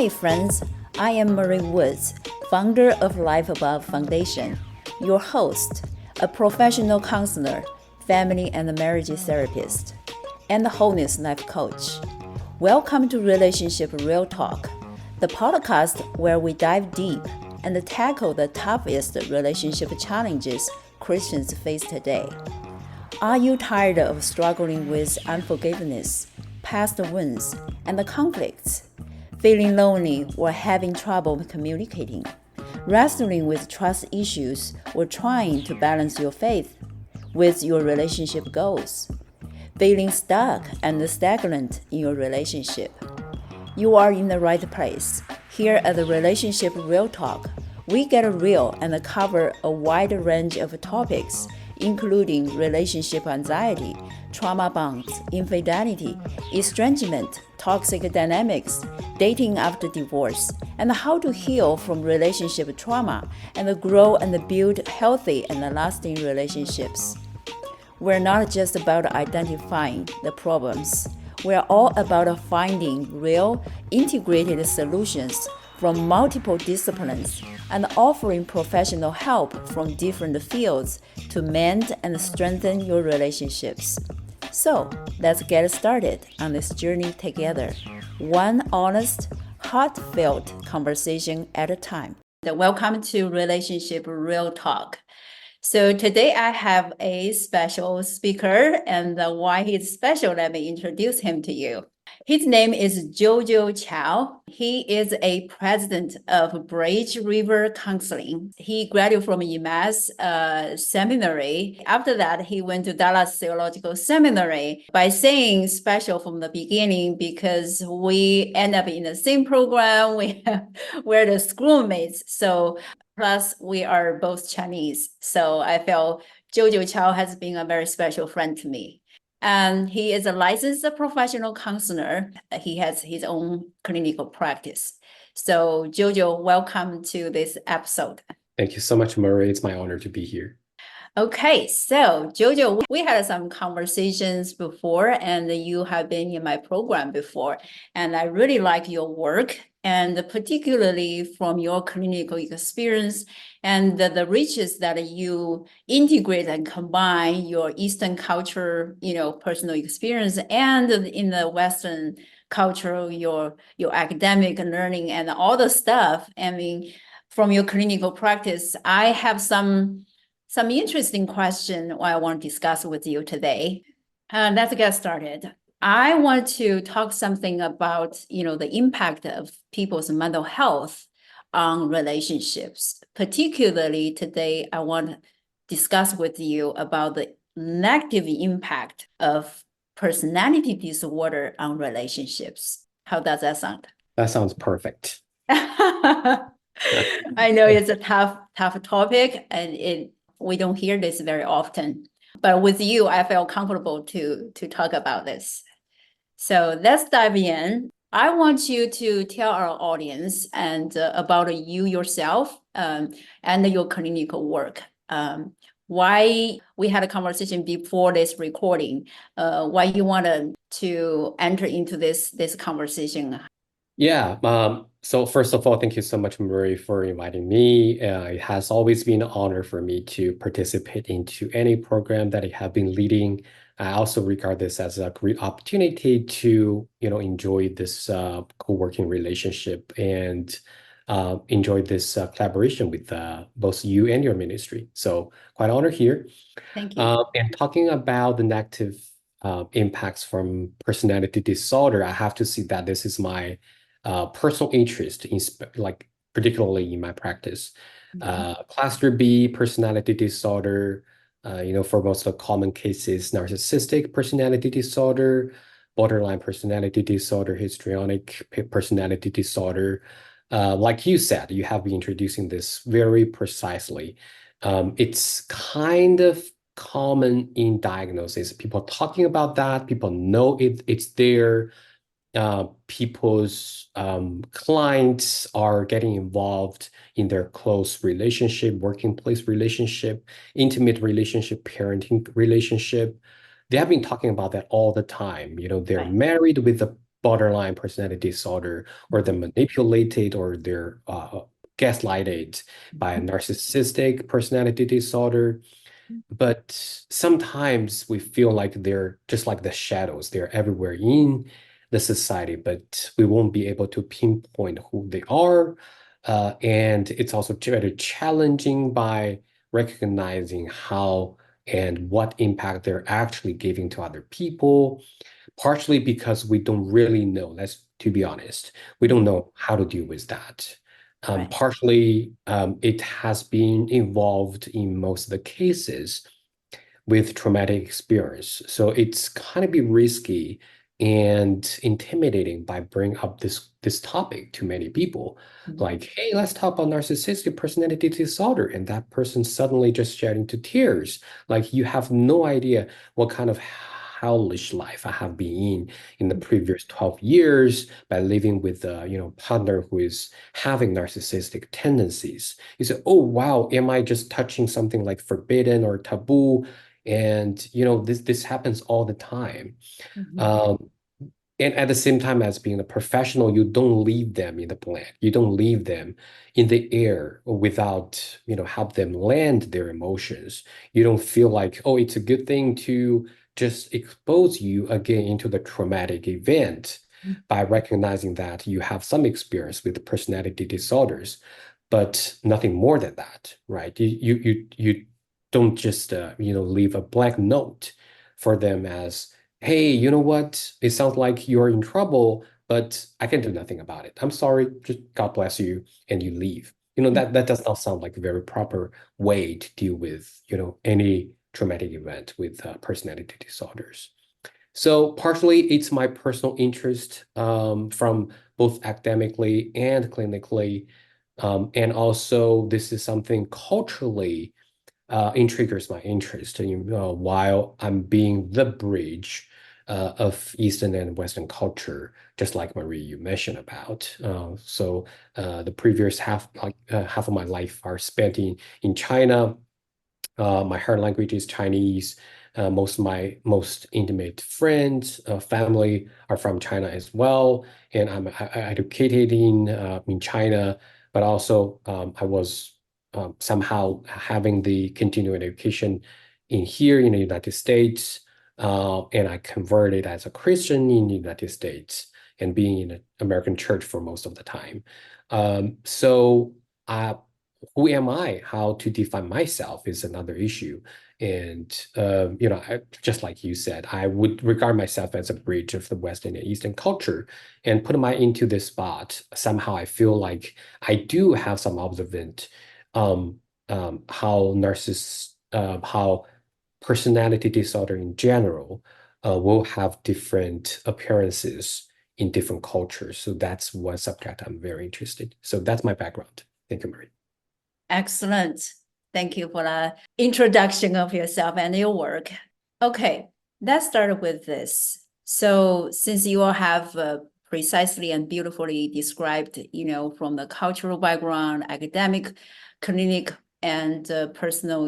Hi friends, I am Marie Woods, founder of 𝑰𝒎💂💄💄 Foundation, your host, a professional counselor, family and marriage therapist, and wholeness life coach. Welcome to Relationship Real Talk, the podcast where we dive deep and tackle the toughest relationship challenges Christians face today. Are you tired of struggling with unforgiveness, past wounds, and conflicts? Feeling lonely or having trouble communicating? Wrestling with trust issues or trying to balance your faith with your relationship goals? Feeling stuck and stagnant in your relationship? You are in the right place. Here at the Relationship Real Talk, we get real and cover a wide range of topics, including relationship anxiety, trauma bonds, infidelity, estrangement, toxic dynamics, dating after divorce, and how to heal from relationship trauma and grow and build healthy and lasting relationships. We're not just about identifying the problems. We're all about finding real, integrated solutions from multiple disciplines and offering professional help from different fields to mend and strengthen your relationships. So, let's get started on this journey together, one honest, heartfelt conversation at a time. Welcome to Relationship Real Talk. So today I have a special speaker, and why he's special, let me introduce him to you. His name is JoJo Chow. He is a president of Bridge River Counseling. He graduated from 𝑰𝒆𝒏𝒕𝒂𝒄𝒕 Seminary. After that, he went to Dallas Theological Seminary. By saying special from the beginning, because we end up in the same program, we're the schoolmates. So plus, we are both Chinese. So I feel JoJo Chow has been a very special friend to me. And he is a licensed professional counselor. He has his own clinical practice. So JoJo, welcome to this episode. Thank you so much, Marie. It's my honor to be here. Okay, so JoJo, we had some conversations before, and you have been in my program before, and I really like your work, and particularly from your clinical experience and the riches that you integrate and combine your Eastern culture, personal experience, and in the Western culture, your academic learning and all the stuff. I mean, from your clinical practice, I have some interesting question I want to discuss with you today. Let's get started. I want to talk something about, the impact of people's mental health on relationships. Particularly today, I want to discuss with you about the negative impact of personality disorder on relationships. How does that sound? That sounds perfect. I know it's a tough topic, and we don't hear this very often. But with you, I feel comfortable to talk about this. So let's dive in. I want you to tell our audience and about you yourself and your clinical work. Why we had a conversation before this recording, why you wanted to enter into this conversation. Yeah. So first of all, thank you so much, Marie, for inviting me. It has always been an honor for me to participate into any program that I have been leading. I also regard this as a great opportunity to, enjoy this co-working relationship and enjoy this collaboration with both you and your ministry. So quite honored here. Thank you. And talking about the negative impacts from personality disorder, I have to say that this is my personal interest in particularly in my practice. Cluster B personality disorder, for most of the common cases, narcissistic personality disorder, borderline personality disorder, histrionic personality disorder. Like you said, you have been introducing this very precisely. It's kind of common in diagnosis. People talking about that, people know it's there. People's clients are getting involved in their close relationship, working place relationship, intimate relationship, parenting relationship. They have been talking about that all the time. They're Right. married with borderline personality disorder, or they're manipulated, or they're gaslighted by a narcissistic personality disorder. But sometimes we feel like they're just like the shadows. They're everywhere in the society, but we won't be able to pinpoint who they are. And it's also very challenging by recognizing how and what impact they're actually giving to other people, partially because we don't really know, let's to be honest, we don't know how to deal with that. Right. Partially, it has been involved in most of the cases with traumatic experience. So it's kind of be risky and intimidating by bringing up this topic to many people. Like, hey, let's talk about narcissistic personality disorder, and that person suddenly just shedding to tears. Like you have no idea what kind of hellish life I have been in the previous 12 years by living with a partner who is having narcissistic tendencies. You say, oh wow, am I just touching something like forbidden or taboo? And this happens all the time. Mhm. Um, and at the same time, as being a professional, you don't leave them in the blank. You don't leave them in the air without, help them land their emotions. You don't feel like, oh, it's a good thing to just expose you again into the traumatic event by recognizing that you have some experience with personality disorders, but nothing more than that, right? You don't just leave a blank note for them as, hey, you know what? It sounds like you're in trouble, but I can do nothing about it. I'm sorry. Just God bless you, and you leave. That does not sound like a very proper way to deal with, any traumatic event with personality disorders. So partially, it's my personal interest from both academically and clinically. And also, this is something culturally triggers my interest, while I'm being the bridge of Eastern and Western culture, just like Marie you mentioned about. So the previous half of my life are spent in China. My heart language is Chinese. Most of my most intimate friends, family are from China as well, and I'm educated in China, but also I was somehow having the continuing education in here in the United States, and I converted as a Christian in the United States and being in an American church for most of the time. So. Who am I? How to define myself is another issue. And, just like you said, I would regard myself as a bridge of the Western and Eastern culture and put my into this spot. Somehow I feel like I do have some observant how personality disorder in general will have different appearances in different cultures. So that's one subject I'm very interested. So that's my background. Thank you, Marie. Excellent. Thank you for the introduction of yourself and your work. Okay, let's start with this. So since you all have precisely and beautifully described, from the cultural background, academic, clinic, and personal,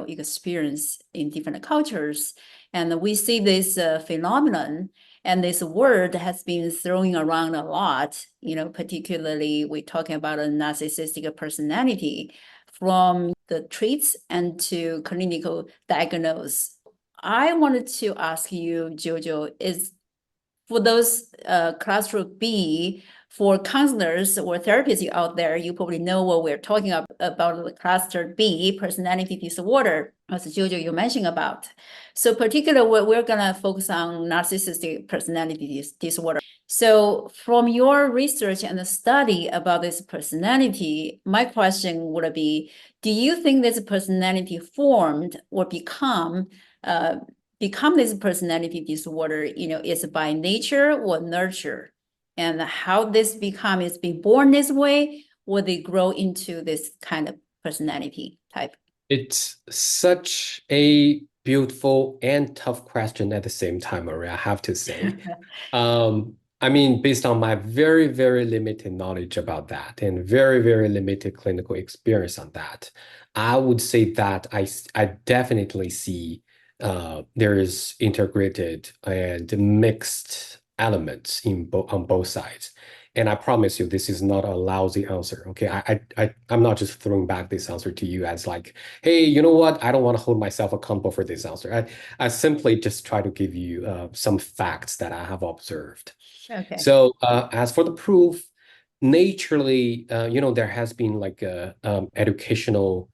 experience in different cultures, and we see this phenomenon, and this word has been thrown around a lot, particularly we're talking about a narcissistic personality, from the traits and to clinical diagnosis. I wanted to ask you, Jojo, is for those cluster B, for counselors or therapists out there, you probably know what we're talking about the cluster B, personality disorder, as Jojo you mentioned about. So particularly, we're gonna focus on narcissistic personality disorder. So from your research and the study about this personality, my question would be, do you think this personality formed or become this personality disorder, is by nature or nurture? And how this become is being born this way, or they grow into this kind of personality type? It's such a beautiful and tough question at the same time, Maria, I have to say. I mean, based on my very, very limited knowledge about that and very, very limited clinical experience on that, I would say that I definitely see there is integrated and mixed elements on both sides. And I promise you, this is not a lousy answer. Okay, I'm not just throwing back this answer to you as like, hey, you know what? I don't want to hold myself accountable for this answer. I simply just try to give you some facts that I have observed. Okay. So as for the proof, naturally, there has been like a educational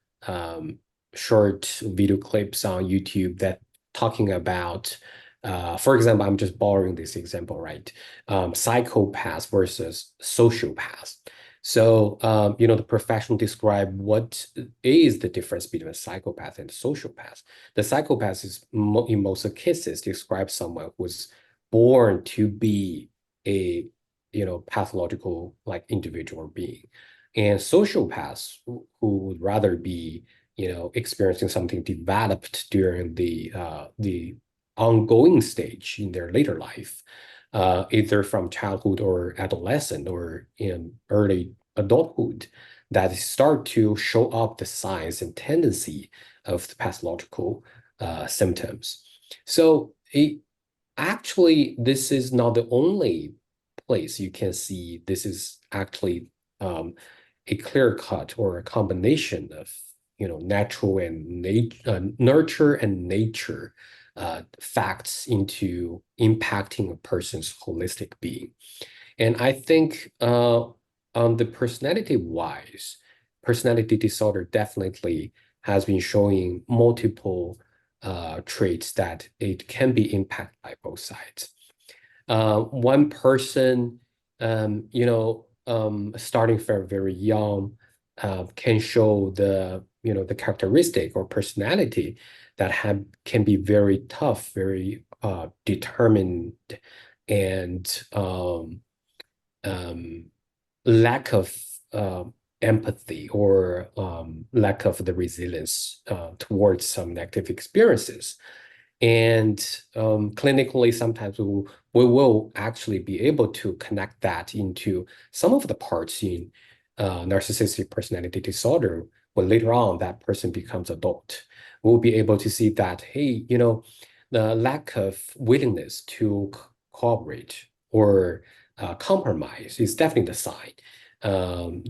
short video clips on YouTube that talking about, for example, I'm just borrowing this example, right? Psychopaths versus sociopaths. So, the professional describe what is the difference between a psychopath and a sociopath. The psychopath is, in most cases, describe someone who's born to be a pathological like individual or being, and sociopaths who would rather be experiencing something developed during the ongoing stage in their later life, either from childhood or adolescent or in early adulthood, that start to show up the signs and tendency of the pathological symptoms. So actually, this is not the only place you can see this is actually a clear cut or a combination of natural and nurture and nature facts into impacting a person's holistic being. And I think on the personality disorder definitely has been showing multiple traits that it can be impacted by both sides. One person, starting from very young, can show the characteristic or personality that can be very tough, very determined, and lack of empathy or lack of the resilience towards some negative experiences. And clinically, sometimes we will actually be able to connect that into some of the parts in narcissistic personality disorder. When later on that person becomes adult, we'll be able to see that, hey, the lack of willingness to cooperate or compromise is definitely the sign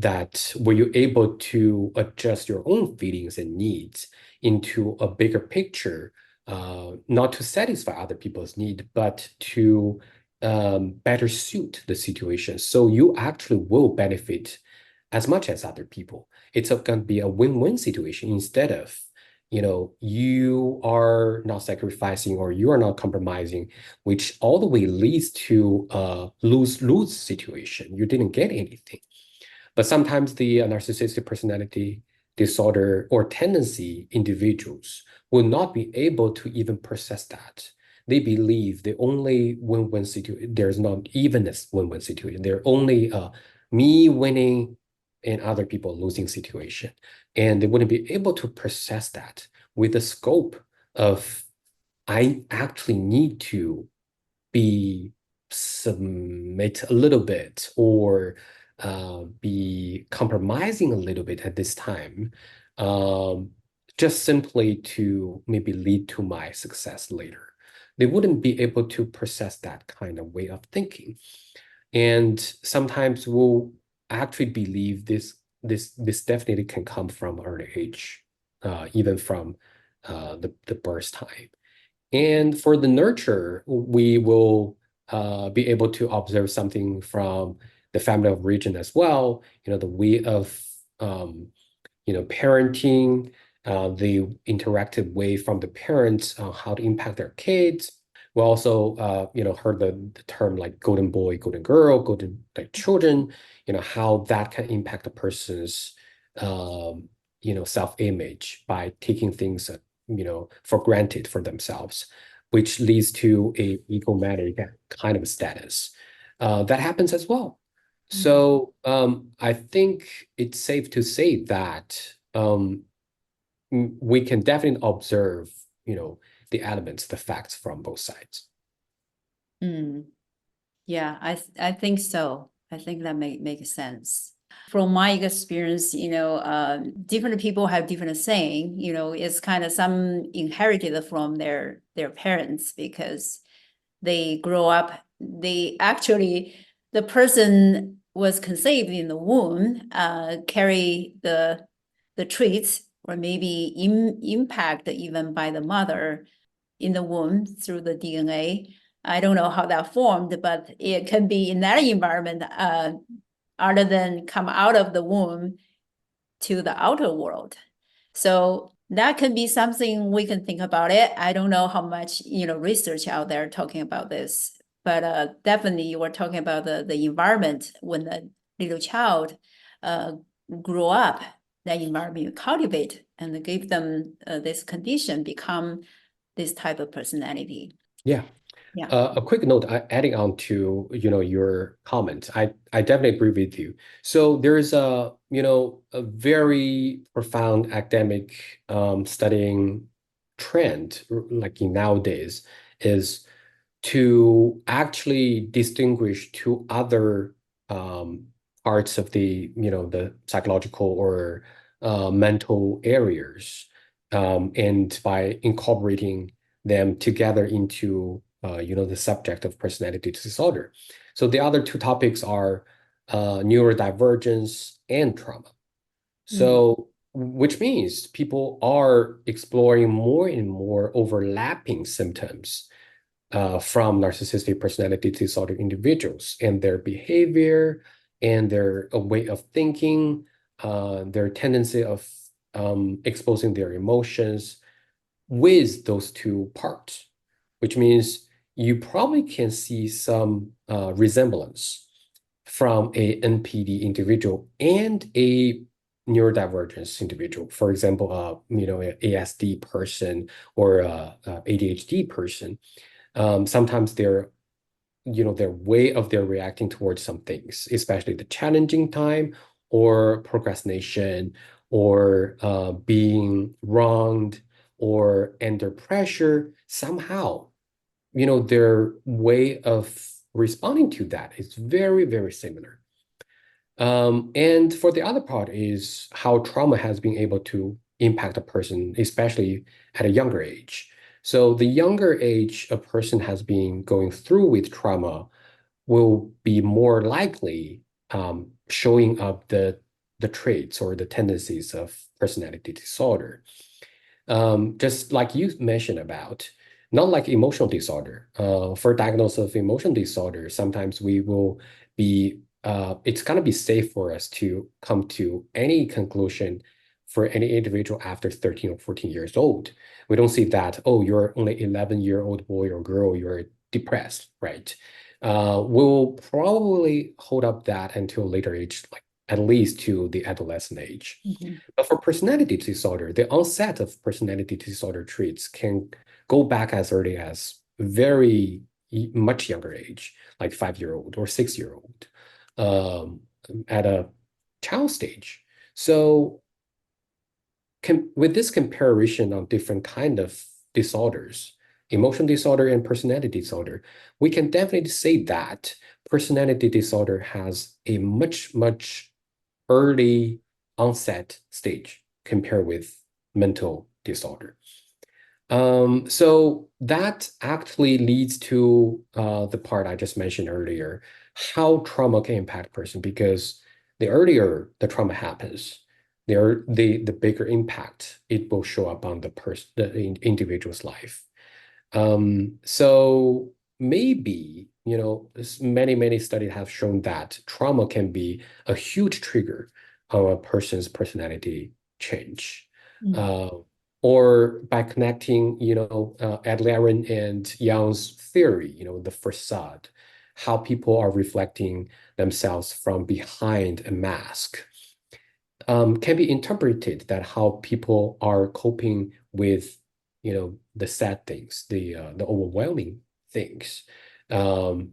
that were you able to adjust your own feelings and needs into a bigger picture, not to satisfy other people's need, but to better suit the situation. So you actually will benefit as much as other people. It's going to be a win-win situation instead of, you are not sacrificing or you are not compromising, which all the way leads to a lose-lose situation. You didn't get anything. But sometimes the narcissistic personality disorder or tendency individuals will not be able to even process that. They believe the only win-win situation, there's not even a win-win situation. They're only me winning and other people losing situation. And they wouldn't be able to process that with the scope of, I actually need to be submit a little bit or be compromising a little bit at this time, just simply to maybe lead to my success later. They wouldn't be able to process that kind of way of thinking. And sometimes we'll actually believe this definitely can come from early age, even from the birth time. And for the nurture, we will be able to observe something from the family of origin as well. The way of parenting, the interactive way from the parents on how to impact their kids. We also heard the term like golden boy, golden girl, golden like children. How that can impact a person's self-image by taking things for granted for themselves, which leads to a egomaniac kind of status. That happens as well. So I think it's safe to say that we can definitely observe, the elements, the facts from both sides. Yeah, I think so. I think that makes sense. From my experience, different people have different saying. It's kind of some inherited from their parents, because they grow up, the person was conceived in the womb, carry the traits, or maybe impact even by the mother in the womb through the DNA. I don't know how that formed, but it can be in that environment, other than come out of the womb to the outer world. So that can be something we can think about it. I don't know how much research out there talking about this, but definitely you were talking about the environment when the little child grew up. That environment you cultivate and give them this condition, become this type of personality. Yeah. Yeah. A quick note, adding on to your comment, I definitely agree with you. So there is a very profound academic studying trend, like in nowadays, is to actually distinguish two other parts of the psychological or mental areas, and by incorporating them together into the subject of personality disorder. So the other two topics are neurodivergence and trauma. So, which means people are exploring more and more overlapping symptoms from narcissistic personality disorder individuals and their behavior and their way of thinking, their tendency of exposing their emotions with those two parts, which means you probably can see some resemblance from a NPD individual and a neurodivergence individual. For example, an ASD person or ADHD person. Sometimes their way of their reacting towards some things, especially the challenging time or procrastination or being wronged or under pressure, somehow, their way of responding to that is very, very similar. And for the other part is how trauma has been able to impact a person, especially at a younger age. So the younger age a person has been going through with trauma will be more likely showing up the traits or the tendencies of personality disorder. Just like you mentioned about, not like emotional disorder. For diagnosis of emotional disorder, sometimes we will be, it's going to be safe for us to come to any conclusion for any individual after 13 or 14 years old. We don't see that, oh, you're only 11-year-old boy or girl, you're depressed, right? We'll probably hold up that until a later age, like at least to the adolescent age. But for personality disorder, the onset of personality disorder traits can go back as early as very much younger age, like 5-year-old or 6-year-old, at a child stage. So with this comparison on different kind of disorders, emotional disorder and personality disorder, we can definitely say that personality disorder has a much, much early onset stage compared with mental disorder. So that actually leads to the part I just mentioned earlier, how trauma can impact a person, because the earlier the trauma happens, the bigger impact it will show up on the individual's life. So maybe, many studies have shown that trauma can be a huge trigger of a person's personality change. Or by connecting, Adler and Young's theory, the facade, how people are reflecting themselves from behind a mask, can be interpreted that how people are coping with, the sad things, the overwhelming things, can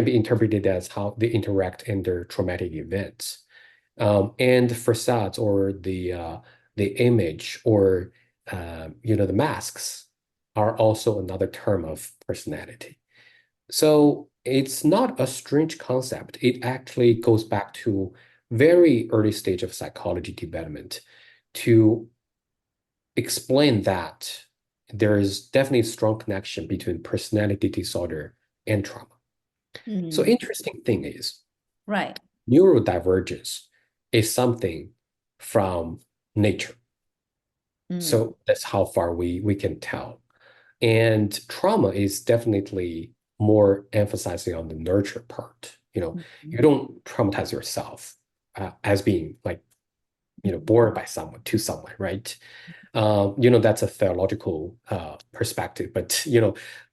be interpreted as how they interact under traumatic events. And facades or the image or the masks are also another term of personality. So it's not a strange concept. It actually goes back to very early stage of psychology development to explain that there is definitely a strong connection between personality disorder and trauma. So Mm. interesting thing is, Right. neurodivergence is something from nature. Mm. So that's how far we can tell. And trauma is definitely more emphasizing on the nurture part. You don't traumatize yourself as being like, born by someone to someone, right? That's a theological perspective, but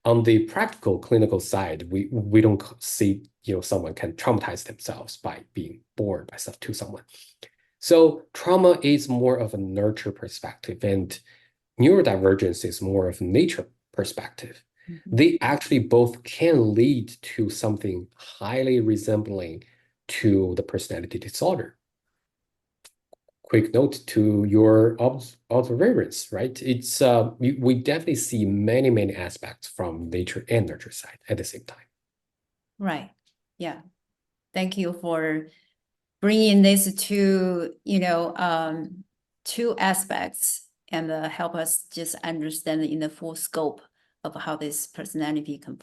on the practical clinical side, we don't see someone can traumatize themselves by being born by stuff to someone. So trauma is more of a nurture perspective, and neurodivergence is more of a nature perspective. They actually both can lead to something highly resembling to the personality disorder. Quick note to your observance, right? It's we definitely see many aspects from nature and nurture side at the same time. Right. Yeah. Thank you for bringing these two aspects and help us just understand in the full scope of how this personality can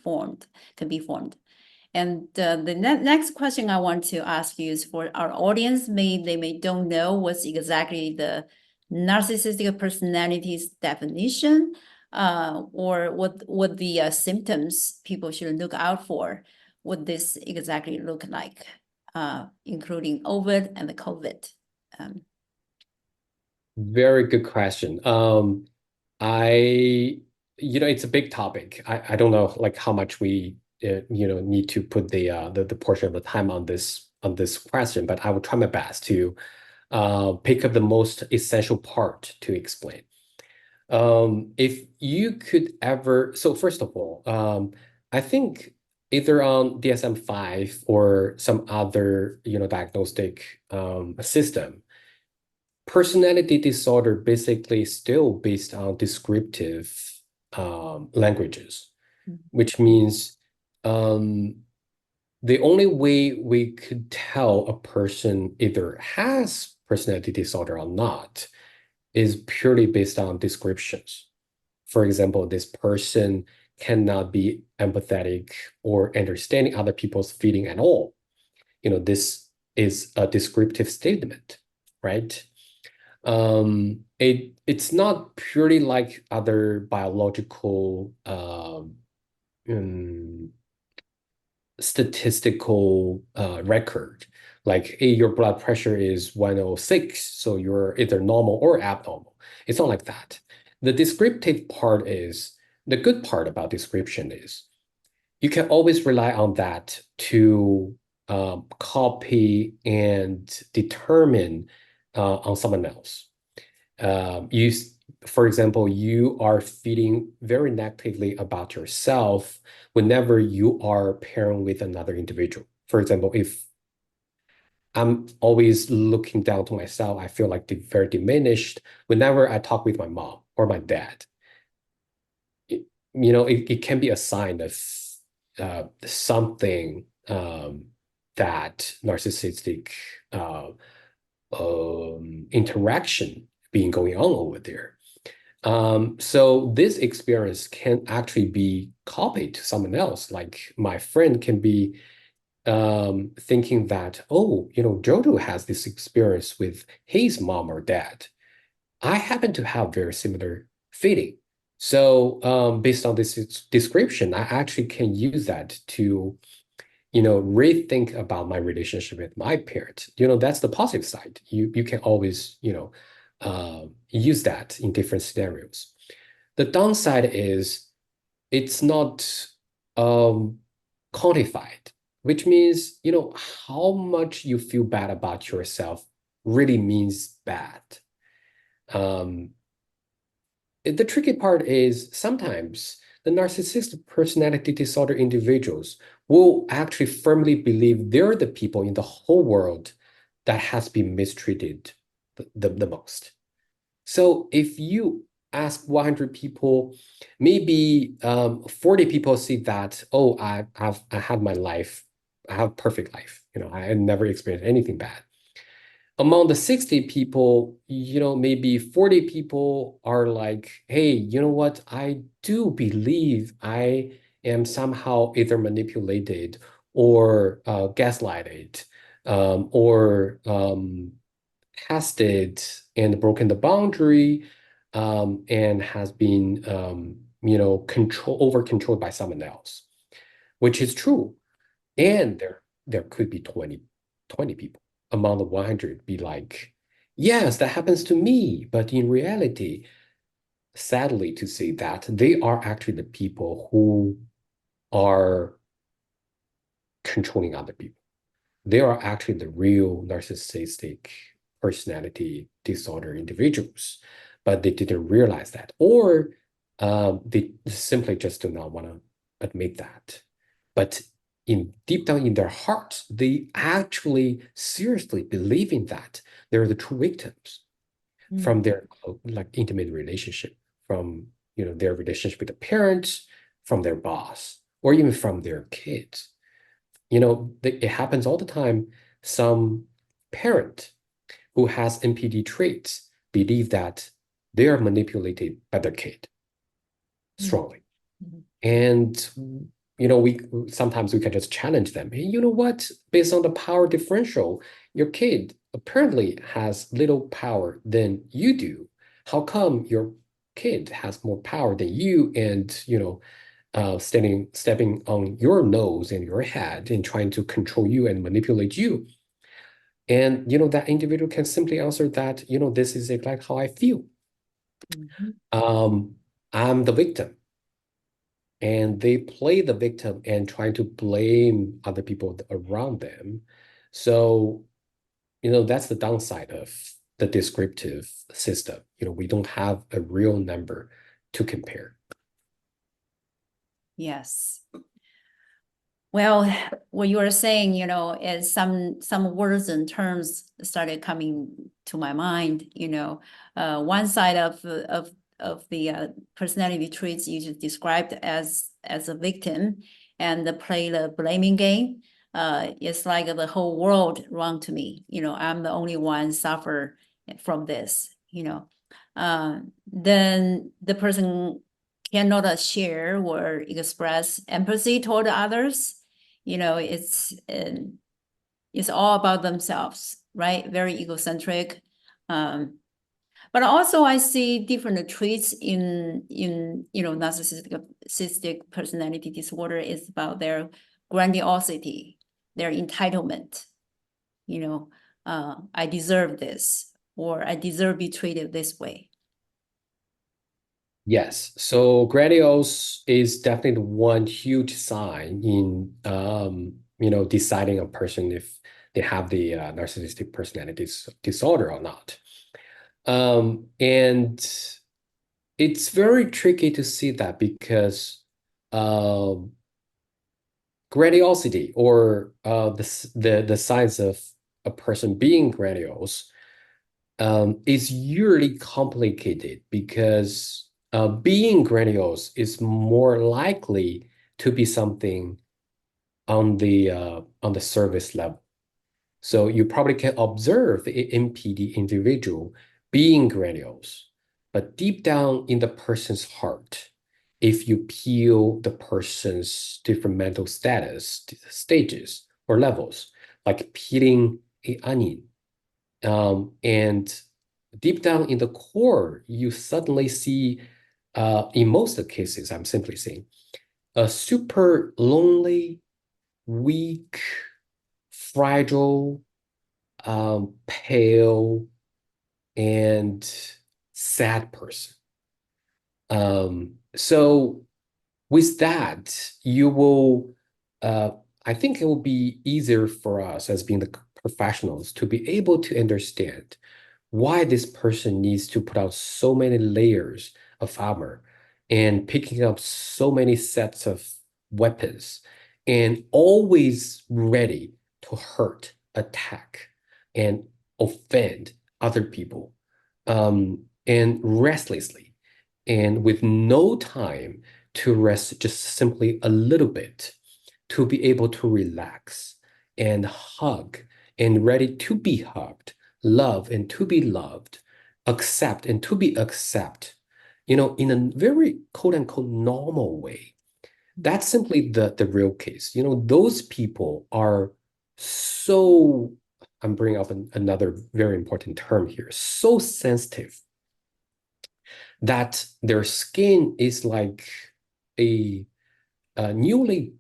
be formed. And the next question I want to ask you is for our audience, they may don't know what's exactly the narcissistic personality's definition, or what the symptoms people should look out for. What this exactly look like, including ovid and the COVID. Very good question. It's a big topic. I don't know like how much we need to put the portion of the time on this question, but I will try my best to pick up the most essential part to explain. If you could ever, so first of all, I think either on DSM-5 or some other diagnostic system, personality disorder basically still based on descriptive languages, which means the only way we could tell a person either has personality disorder or not is purely based on descriptions. For example, this person cannot be empathetic or understanding other people's feeling at all. This is a descriptive statement, right? It's not purely like other biological statistical record, like, hey, your blood pressure is 106, so you're either normal or abnormal. It's not like that. The descriptive part is, the good part about description is you can always rely on that to copy and determine on someone else. For example, you are feeling very negatively about yourself whenever you are pairing with another individual. For example, if I'm always looking down to myself, I feel like very diminished whenever I talk with my mom or my dad. It can be a sign of something that narcissistic interaction being going on over there. So this experience can actually be copied to someone else. Like my friend can be thinking that, oh, JoJo has this experience with his mom or dad. I happen to have very similar feeling. So based on this description, I actually can use that to rethink about my relationship with my parent. That's the positive side. You can always use that in different scenarios. The downside is it's not quantified, which means how much you feel bad about yourself really means bad. The tricky part is sometimes the narcissistic personality disorder individuals will actually firmly believe they're the people in the whole world that has been mistreated the most. So if you ask 100 people, maybe 40 people see that, oh, I had my life, I have a perfect life. I never experienced anything bad. Among the 60 people, maybe 40 people are like, hey, you know what? I do believe I am somehow either manipulated or gaslighted, or tested and broken the boundary, and has been over controlled by someone else, which is true. And there could be 20 people among the 100 be like, yes, that happens to me. But in reality, sadly to say that they are actually the people who are controlling other people. They are actually the real narcissistic personality disorder individuals, but they didn't realize that, or they simply just do not want to admit that. But deep down in their hearts, they actually seriously believe in that they're the true victims from their like intimate relationship, from their relationship with the parents, from their boss, or even from their kids. It happens all the time. Some parent who has NPD traits believe that they are manipulated by their kid strongly. And we sometimes can just challenge them. Hey, you know what? Based on the power differential, your kid apparently has little power than you do. How come your kid has more power than you, and stepping on your nose and your head and trying to control you and manipulate you? And that individual can simply answer that, this is exactly how I feel. I'm the victim. And they play the victim and trying to blame other people around them. So, that's the downside of the descriptive system. We don't have a real number to compare. Yes. Well, what you were saying, is some words and terms started coming to my mind. One side of the personality traits you just described as a victim and play the blaming game. It's like the whole world wrong to me. I'm the only one suffer from this. Then the person cannot share or express empathy toward others. It's all about themselves, right? Very egocentric. But also I see different traits in narcissistic personality disorder is about their grandiosity, their entitlement. I deserve this, or I deserve to be treated this way. Yes. So grandiose is definitely one huge sign in deciding a person if they have the narcissistic personality disorder or not. And it's very tricky to see that because grandiosity, or the signs of a person being grandiose, is usually complicated because being grandiose is more likely to be something on the surface level. So you probably can observe the NPD individual being grandiose, but deep down in the person's heart, if you peel the person's different mental stages or levels, like peeling an onion, and deep down in the core, you suddenly see, in most of the cases, I'm simply saying, a super lonely, weak, fragile, pale, and sad person. So with that, you will, I think it will be easier for us as being the professionals to be able to understand why this person needs to put out so many layers of armor and picking up so many sets of weapons and always ready to hurt, attack, and offend other people, and restlessly, and with no time to rest just simply a little bit, to be able to relax and hug and ready to be hugged, love and to be loved, accept and to be accepted, in a very quote unquote normal way. That's simply the real case. Those people are so, I'm bringing up another very important term here, so sensitive that their skin is like a, a newly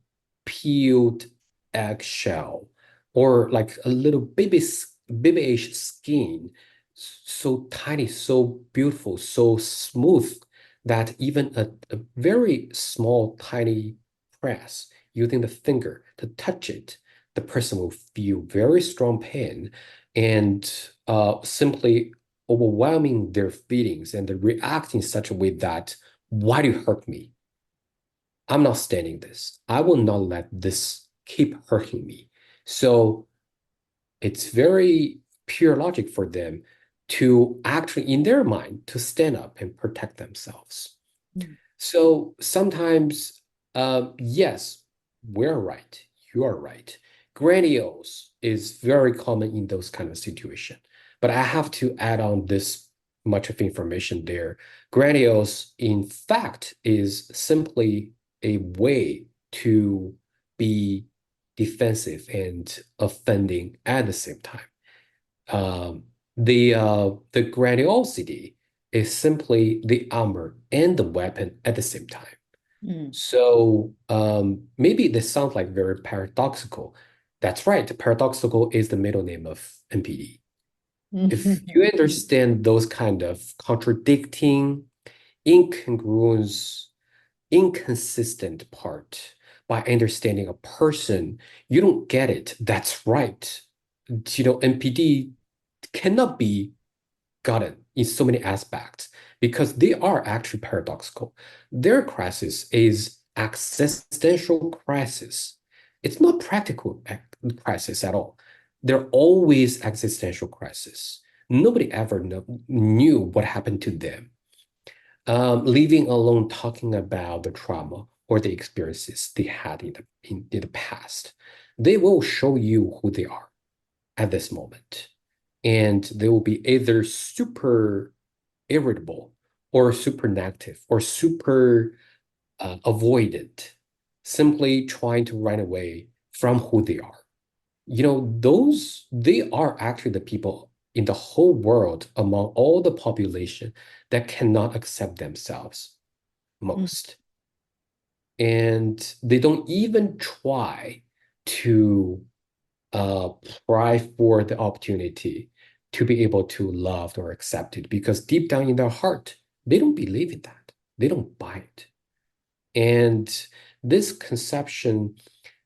peeled eggshell, or like a little babyish skin, so tiny, so beautiful, so smooth that even a very small, tiny press using the finger to touch it, the person will feel very strong pain and simply overwhelming their feelings and react in such a way that, why do you hurt me? I'm not standing this. I will not let this keep hurting me. So it's very pure logic for them to actually, in their mind, to stand up and protect themselves. Mm. So sometimes, yes, we're right. You are right. Grandiose is very common in those kind of situations. But I have to add on this much of information there. Grandiose, in fact, is simply a way to be defensive and offending at the same time. The grandiosity is simply the armor and the weapon at the same time. Mm. So maybe this sounds like very paradoxical. That's right. Paradoxical is the middle name of NPD. If you understand those kind of contradicting, incongruous, inconsistent part by understanding a person, you don't get it. That's right. NPD cannot be gotten in so many aspects because they are actually paradoxical. Their crisis is existential crisis. It's not practical crisis at all. They're always existential crisis. Nobody ever knew what happened to them. Leaving alone talking about the trauma or the experiences they had in the past. They will show you who they are at this moment. And they will be either super irritable or super negative or super avoidant, simply trying to run away from who they are. They are actually the people in the whole world among all the population that cannot accept themselves Mm. most. And they don't even try to uh, try for the opportunity to be able to love or accept it because deep down in their heart, they don't believe in that. They don't buy it. And this conception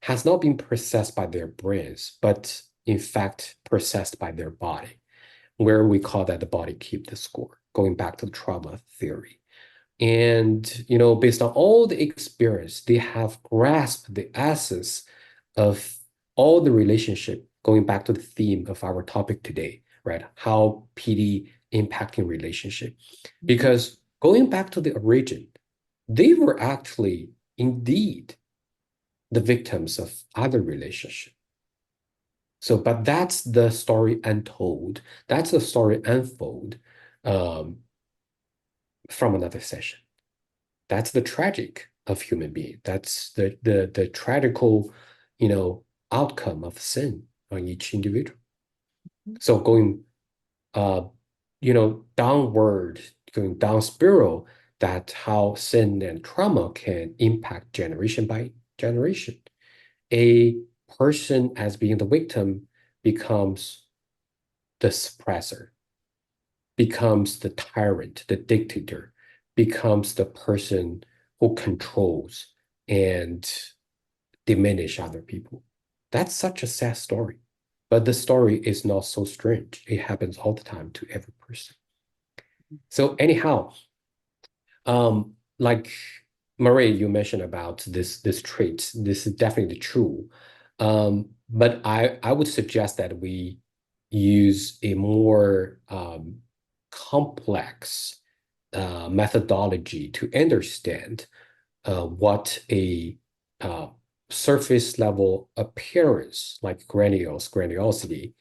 has not been processed by their brains, but in fact processed by their body, where we call that the body keep the score, going back to the trauma theory. And, based on all the experience, they have grasped the essence of all the relationship, going back to the theme of our topic today, right? How PD impacting relationship. Because going back to the origin, they were actually indeed the victims of other relationship. So, but that's the story untold. That's the story unfold um, from another session. That's the tragic of human being. That's the tragical, outcome of sin on each individual. So uh, downward, going down spiral, that how sin and trauma can impact generation by generation. A person as being the victim becomes the suppressor, becomes the tyrant, the dictator, becomes the person who controls and diminish other people. That's such a sad story. But the story is not so strange. It happens all the time to every person. So anyhow, like Marie, you mentioned about this trait. This is definitely true. But I would suggest that we use a more complex methodology to understand what a surface level appearance like grandiosity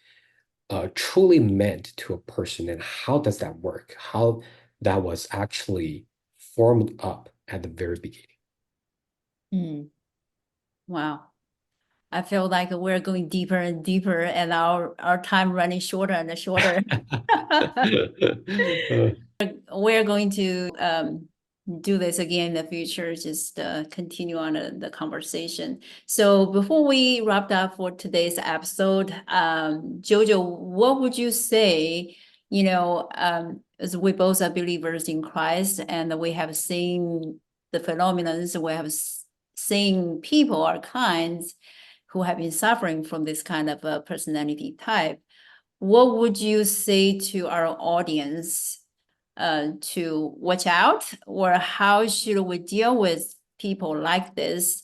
truly meant to a person, and how does that work? How that was actually formed up at the very beginning. Mm. Wow. I feel like we're going deeper and deeper, and our time running shorter and shorter. Uh, We're going to do this again in the future, just continue on the conversation. So before we wrap up for today's episode, Jojo, what would you say, as we both are believers in Christ and we have seen the phenomena, we have seen people, our kinds, who have been suffering from this kind of a personality type, what would you say to our audience to watch out, or how should we deal with people like this,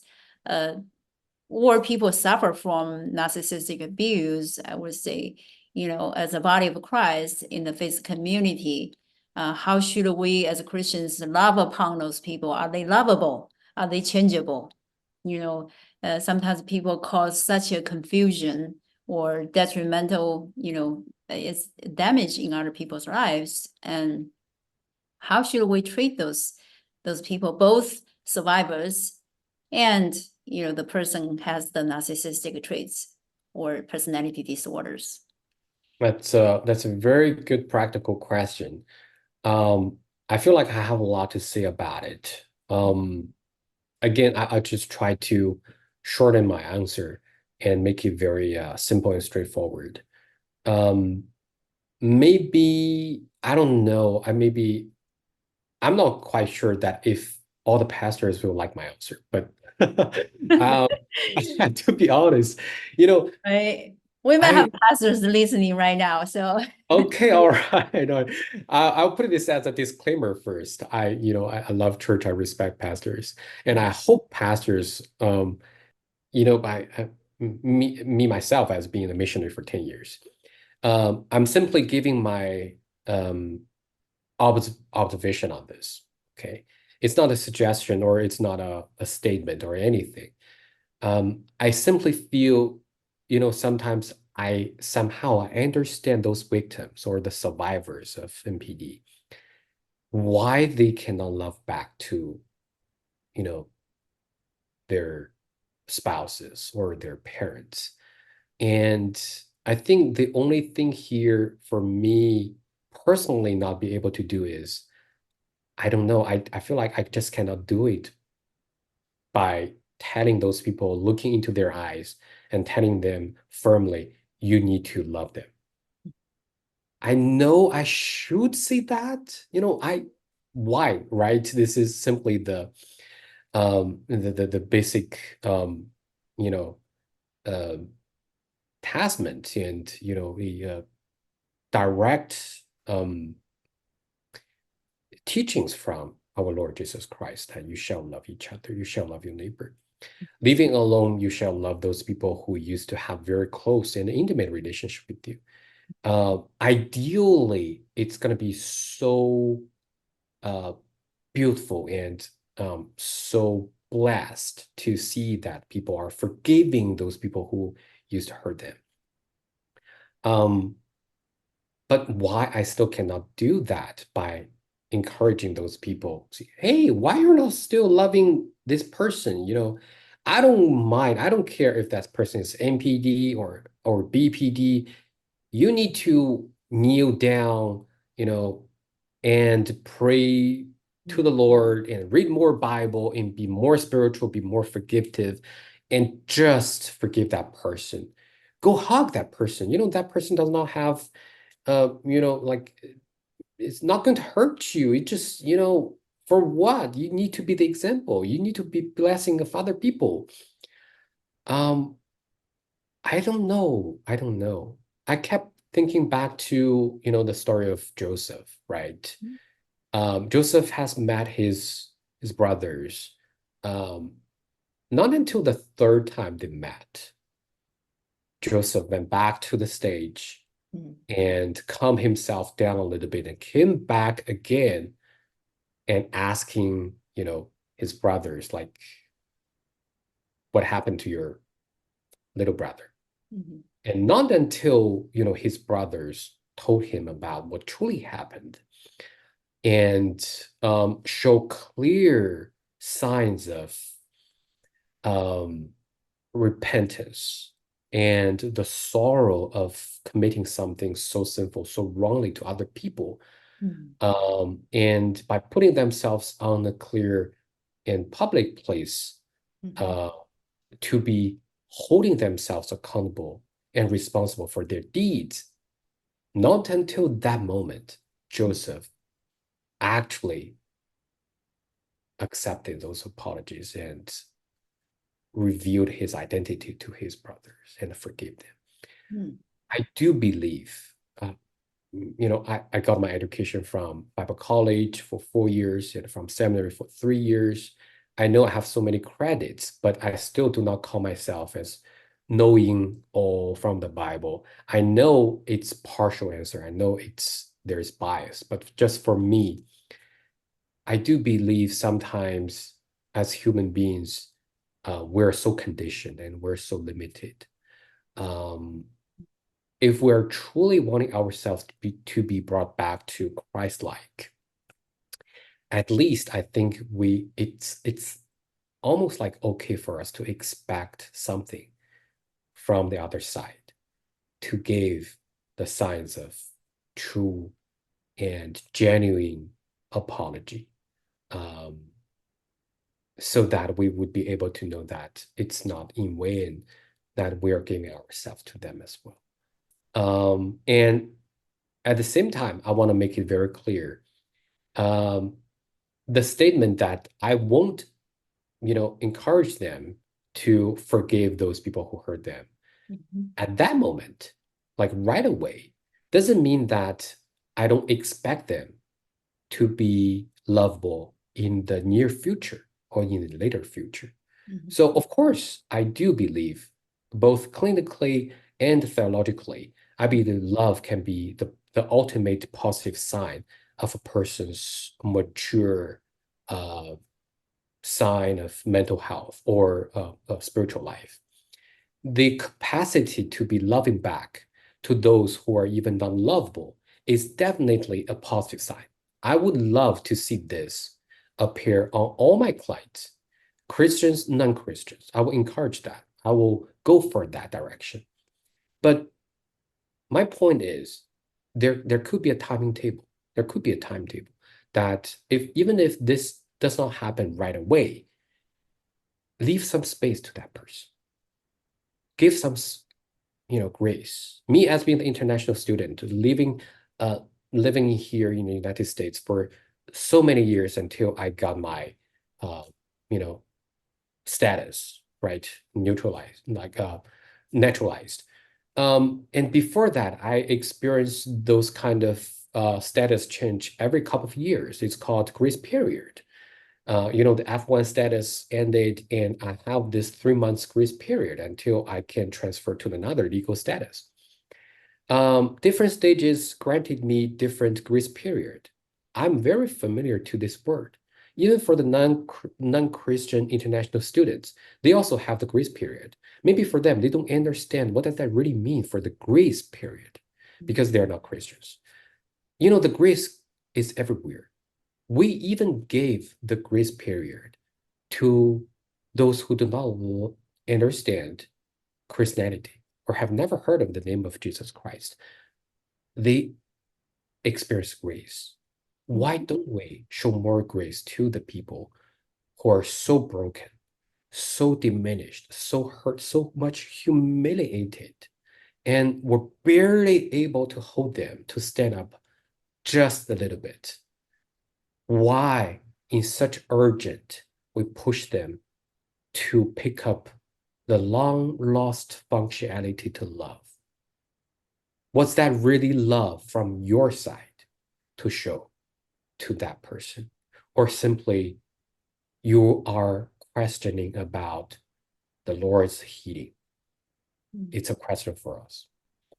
or people suffer from narcissistic abuse? I would say, as a body of Christ in the faith community, how should we as Christians love upon those people? Are they lovable? Are they changeable? Sometimes people cause such a confusion or detrimental, it's damage in other people's lives. And how should we treat those people, both survivors and the person has the narcissistic traits or personality disorders? that's a very good practical question. I feel like I have a lot to say about it. Again, I just try to shorten my answer and make it very simple and straightforward. Um, Maybe, I don't know, I'm not quite sure that if all the pastors will like my answer, but um, to be honest, you know, Right. We might have I pastors listening right now, so okay, all right. I'll put this as a disclaimer first. I love church. I respect pastors, and I hope pastors, me myself as being a missionary for 10 years. I'm simply giving my observation on this. Okay. It's not a suggestion or it's not a statement or anything. I simply feel, sometimes I understand those victims or the survivors of NPD, why they cannot love back to, you know, their spouses or their parents. And I think the only thing here for me personally not be able to do is, I don't know, I feel like I just cannot do it by telling those people, looking into their eyes and telling them firmly, you need to love them. I know I should say that, why, right? This is simply the basic you know uh, testament and the direct teachings from our Lord Jesus Christ, that you shall love each other, you shall love your neighbor. Leaving alone, you shall love those people who used to have very close and intimate relationship with you. Ideally, it's going to be so uh, beautiful and so blessed to see that people are forgiving those people who used to hurt them. But why I still cannot do that by encouraging those people, see, hey, why you're not still loving this person? I don't mind. I don't care if that person is NPD or BPD. You need to kneel down, and pray to the Lord and read more Bible and be more spiritual, be more forgiving, and just forgive that person. Go hug that person. That person does not have like, it's not going to hurt you. It just, for what? You need to be the example. You need to be blessing of other people. Um, I don't know. I don't know. I kept thinking back to, the story of Joseph, right? Joseph has met his brothers. Um, Not until the third time they met, Joseph went back to the stage Mm. and calmed himself down a little bit and came back again and asking, his brothers, like, what happened to your little brother? Mhm. And not until, his brothers told him about what truly happened and show clear signs of repentance and the sorrow of committing something so sinful, so wrongly to other people. And by putting themselves on a clear and public place, to be holding themselves accountable and responsible for their deeds. Not until that moment, Joseph actually accepted those apologies and revealed his identity to his brothers and forgave them. I do believe, I got my education from Bible college for 4 years and from seminary for 3 years. I know I have so many credits, but I still do not call myself as knowing all from the Bible. I know it's partial answer. I know there's bias, but just for me, I do believe sometimes as human beings, we're so conditioned and we're so limited. If we're truly wanting ourselves to be brought back to Christ-like, at least I think it's almost like okay for us to expect something from the other side to give the signs of true and genuine apology, so that we would be able to know that it's not in vain that we are giving ourselves to them as well. And at the same time, I want to make it very clear, the statement that I won't, encourage them to forgive those people who hurt them at that moment, like right away, doesn't mean that I don't expect them to be lovable in the near future or in the later future. So of course, I do believe both clinically and theologically, I believe love can be the ultimate positive sign of a person's mature sign of mental health or of spiritual life. The capacity to be loving back to those who are even non-lovable is definitely a positive sign. I would love to see this appear on all my clients, Christians, non-Christians. I will encourage that. I will go for that direction. But my point is, there could be a timetable. There could be a timetable that even if this does not happen right away, leave some space to that person. Give some, grace. Me as being an international student, living here in the United States for so many years until I got my, status, right, naturalized. And before that, I experienced those kind of status change every couple of years. It's called grace period. The F1 status ended, and I have this 3 months grace period until I can transfer to another legal status. Different stages granted me different grace period. I'm very familiar to this word. Even for the non-Christian international students, they also have the grace period. Maybe for them, they don't understand what does that really mean for the grace period because they're not Christians. The grace is everywhere. We even gave the grace period to those who do not understand Christianity or have never heard of the name of Jesus Christ. They experience grace. Why don't we show more grace to the people who are so broken, so diminished, so hurt, so much humiliated, and we're barely able to hold them to stand up just a little bit? Why, in such urgent, we push them to pick up the long-lost functionality to love? Was that really love from your side to show to that person? Or simply you are questioning about the Lord's healing? It's a question for us.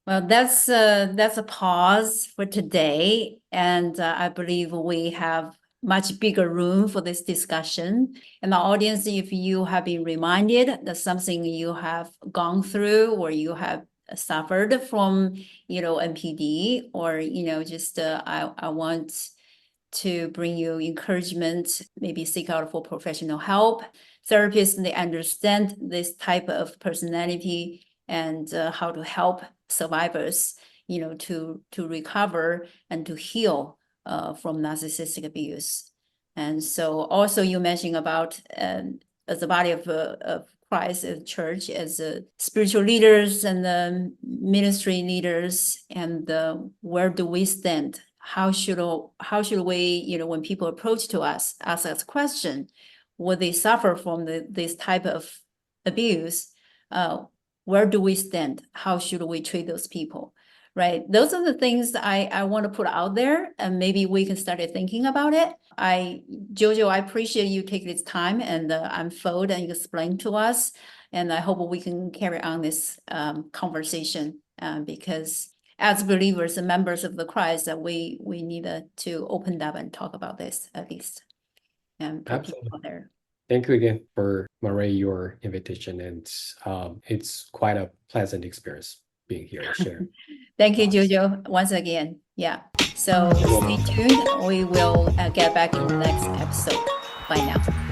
Well, that's a pause for today, and I believe we have much bigger room for this discussion. And the audience, if you have been reminded that something you have gone through or you have suffered from, NPD, or just I want to bring you encouragement, maybe seek out for professional help. therapists, they understand this type of personality and how to help survivors, to recover and to heal from narcissistic abuse. And so also you mentioned about as the body of Christ, as church, as spiritual leaders and the ministry leaders, and where do we stand? How should we, when people approach to us, ask us question, would they suffer from this type of abuse? Where do we stand? How should we treat those people? Right? Those are the things I want to put out there, and maybe we can start thinking about it. JoJo, I appreciate you taking this time and unfold and explain to us. And I hope we can carry on this conversation because as believers and members of the Christ, that we need to open up and talk about this at least. And put people out there. Thank you again for Marie, your invitation, and it's quite a pleasant experience being here and sharing. Thank you, JoJo, once again. Yeah. So stay tuned. We will get back in the next episode. Bye now.